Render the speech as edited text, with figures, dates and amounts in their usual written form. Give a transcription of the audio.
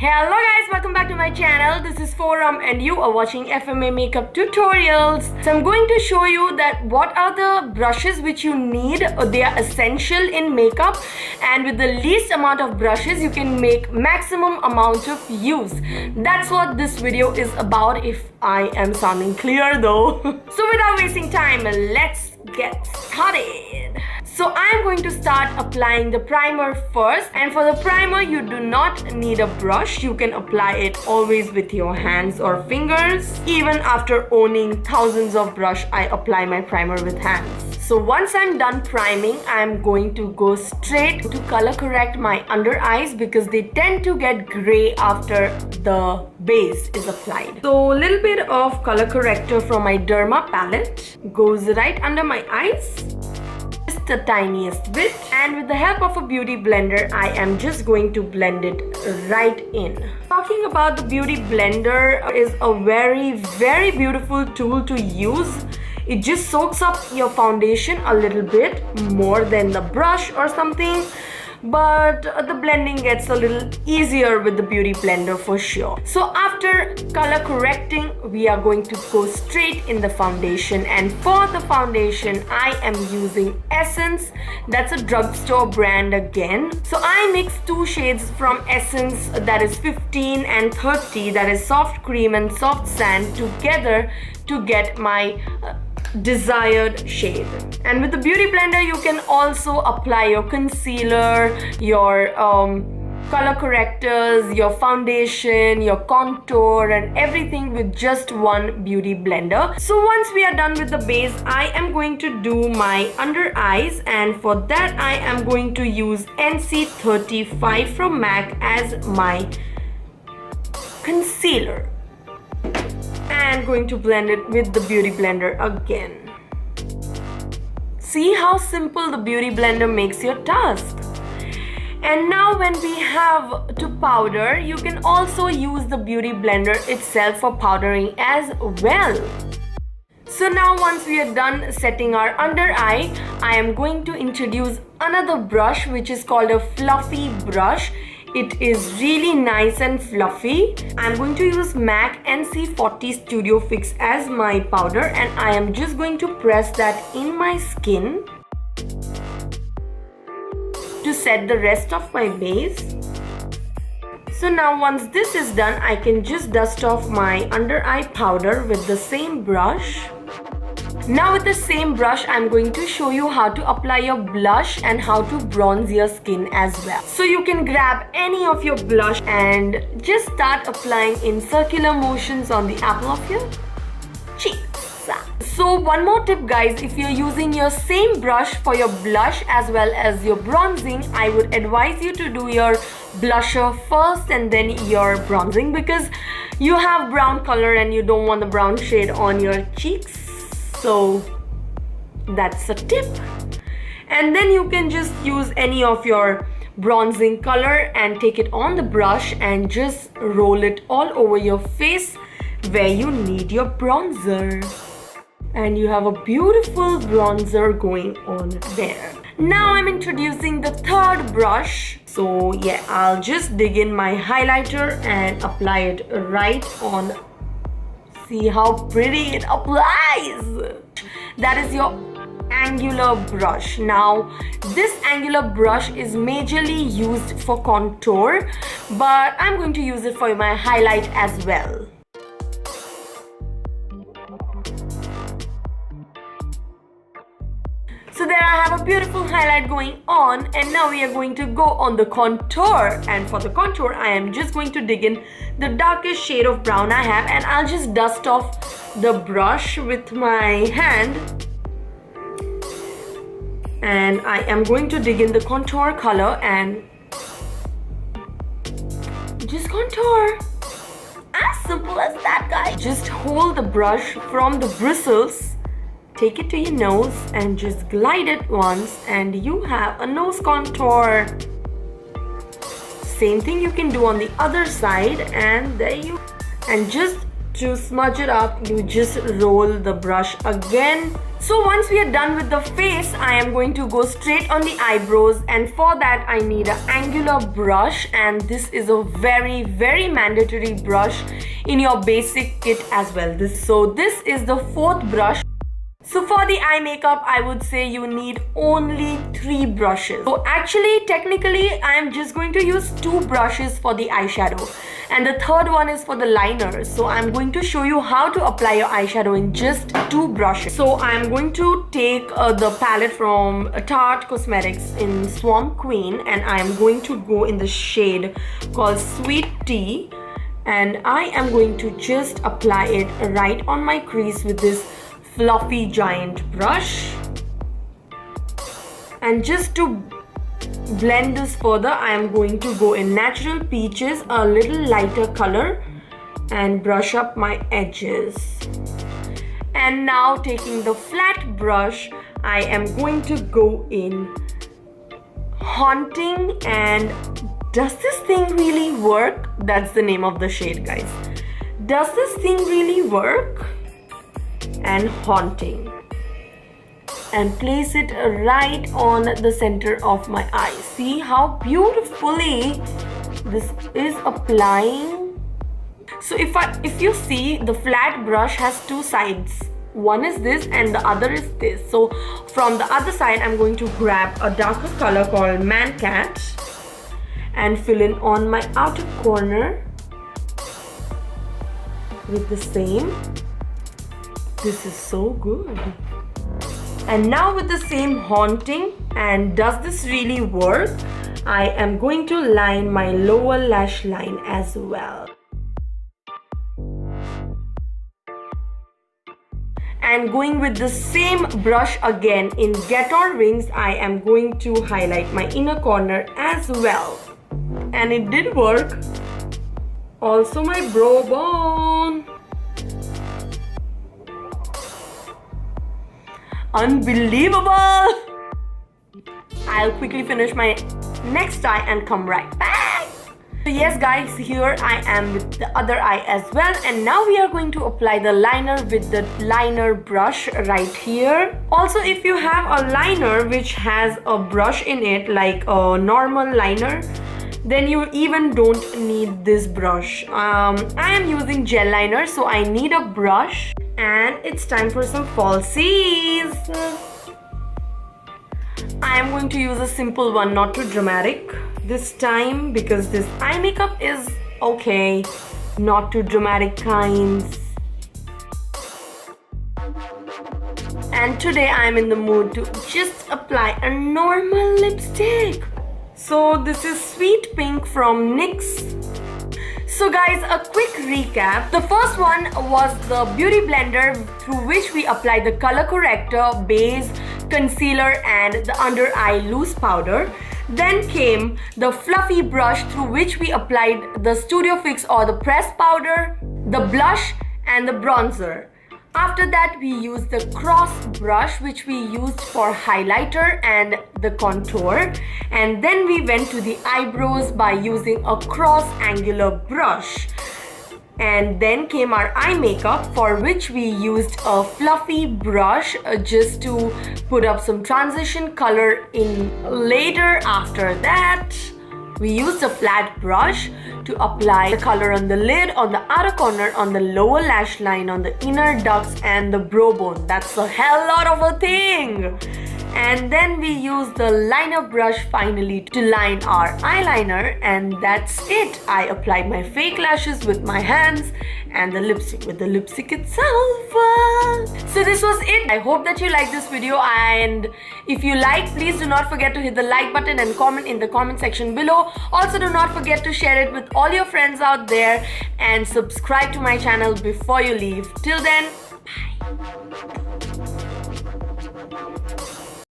Hello guys, welcome back to my channel. This is Forum and you are watching FMA makeup tutorials. So I'm going to show you that what are the brushes which you need. They are essential in makeup, and with the least amount of brushes you can make maximum amount of use. That's what this video is about, if I am sounding clear though. So without wasting time, let's get started. So I'm going to start applying the primer first, and for the primer you do not need a brush. You can apply it always with your hands or fingers. Even after owning thousands of brush, I apply my primer with hands. So once I'm done priming, I'm going to go straight to color correct my under eyes because they tend to get gray after the base is applied. So a little bit of color corrector from my Derma palette goes right under my eyes, just the tiniest bit, and with the help of a beauty blender I am just going to blend it right in. Talking about the beauty blender is a very beautiful tool to use. It just soaks up your foundation a little bit more than the brush or something, but the blending gets a little easier with the beauty blender for sure. So after color correcting, we are going to go straight in the foundation, and for the foundation I am using Essence. That's a drugstore brand again. So I mix two shades from Essence, that is 15 and 30, that is soft cream and soft sand, together to get my desired shade. And with the beauty blender you can also apply your concealer, your color correctors, your foundation, your contour, and everything with just one beauty blender. So once we are done with the base, I am going to do my under eyes, and for that I am going to use NC35 from MAC as my concealer, and going to blend it with the beauty blender again. See how simple the beauty blender makes your task. And now when we have to powder, you can also use the beauty blender itself for powdering as well. So now once we are done setting our under eye, I am going to introduce another brush which is called a fluffy brush. It is really nice and fluffy. I'm going to use MAC NC40 Studio Fix as my powder, and I am just going to press that in my skin to set the rest of my base. So now once this is done, I can just dust off my under eye powder with the same brush. Now with the same brush, I'm going to show you how to apply your blush and how to bronze your skin as well. So you can grab any of your blush and just start applying in circular motions on the apple of your cheeks. So one more tip guys, if you're using your same brush for your blush as well as your bronzing, I would advise you to do your blusher first and then your bronzing, because you have brown color and you don't want the brown shade on your cheeks. So that's a tip. And then you can just use any of your bronzing color and take it on the brush and just roll it all over your face where you need your bronzer. And you have a beautiful bronzer going on there. Now I'm introducing the third brush. So yeah, I'll just dig in my highlighter and apply it right on. See how pretty it applies. That is your angular brush. Now this angular brush is majorly used for contour, but I'm going to use it for my highlight as well. So there I have a beautiful highlight going on, and now we are going to go on the contour. And for the contour, I am just going to dig in the darkest shade of brown I have, and I'll just dust off the brush with my hand. And I am going to dig in the contour color and just contour. As simple as that, guys. Just hold the brush from the bristles, take it to your nose and just glide it once, and you have a nose contour. Same thing you can do on the other side, and there you, and just to smudge it up, you just roll the brush again. So once we are done with the face, I am going to go straight on the eyebrows, and for that I need an angular brush, and this is a very mandatory brush in your basic kit as well. This is the fourth brush. So for the eye makeup, I would say you need only 3 brushes. So actually, technically, I am just going to use 2 brushes for the eyeshadow. And the third one is for the liner. So I'm going to show you how to apply your eyeshadow in just 2 brushes. So I'm going to take the palette from Tarte Cosmetics in Swamp Queen. And I'm going to go in the shade called Sweet Tea. And I am going to just apply it right on my crease with this fluffy giant brush. And just to blend this further, I am going to go in Natural Peaches, a little lighter color, and brush up my edges. And now taking the flat brush, I am going to go in Haunting. And does this thing really work? That's the name of the shade, guys. Does this thing really work? And Haunting, and place it right on the center of my eye. See how beautifully this is applying. So if you see, the flat brush has 2 sides. One is this and the other is this. So from the other side, I'm going to grab a darker color called Man Cat and fill in on my outer corner with the same. This is so good. And now with the same Haunting, and does this really work? I am going to line my lower lash line as well. And going with the same brush again in Get On Wings, I am going to highlight my inner corner as well. And it did work. Also my brow bone. Unbelievable! I'll quickly finish my next eye and come right back. So yes guys, here I am with the other eye as well, and now we are going to apply the liner with the liner brush right here. Also, if you have a liner which has a brush in it, like a normal liner, then you even don't need this brush. I am using gel liner, so I need a brush. And it's time for some falsies. I am going to use a simple one, not too dramatic this time, because this eye makeup is okay, not too dramatic kinds. And today I am in the mood to just apply a normal lipstick. So this is Sweet Pink from NYX. So guys, a quick recap. The first one was the beauty blender through which we applied the color corrector, base, concealer and the under eye loose powder. Then came the fluffy brush through which we applied the Studio Fix or the pressed powder, the blush and the bronzer. After that, we used the cross brush which we used for highlighter and the contour, and then we went to the eyebrows by using a cross angular brush. And then came our eye makeup, for which we used a fluffy brush just to put up some transition color in later. After that, we used a flat brush to apply the color on the lid, on the outer corner, on the lower lash line, on the inner ducts and the brow bone. That's a hell lot of a thing. And then we used the liner brush finally to line our eyeliner, and that's it. I applied my fake lashes with my hands and the lipstick with the lipstick itself. So this was it. I hope that you liked this video, and if you like, please do not forget to hit the like button and comment in the comment section below. Also, do not forget to share it with all your friends out there and subscribe to my channel before you leave. Till then, bye.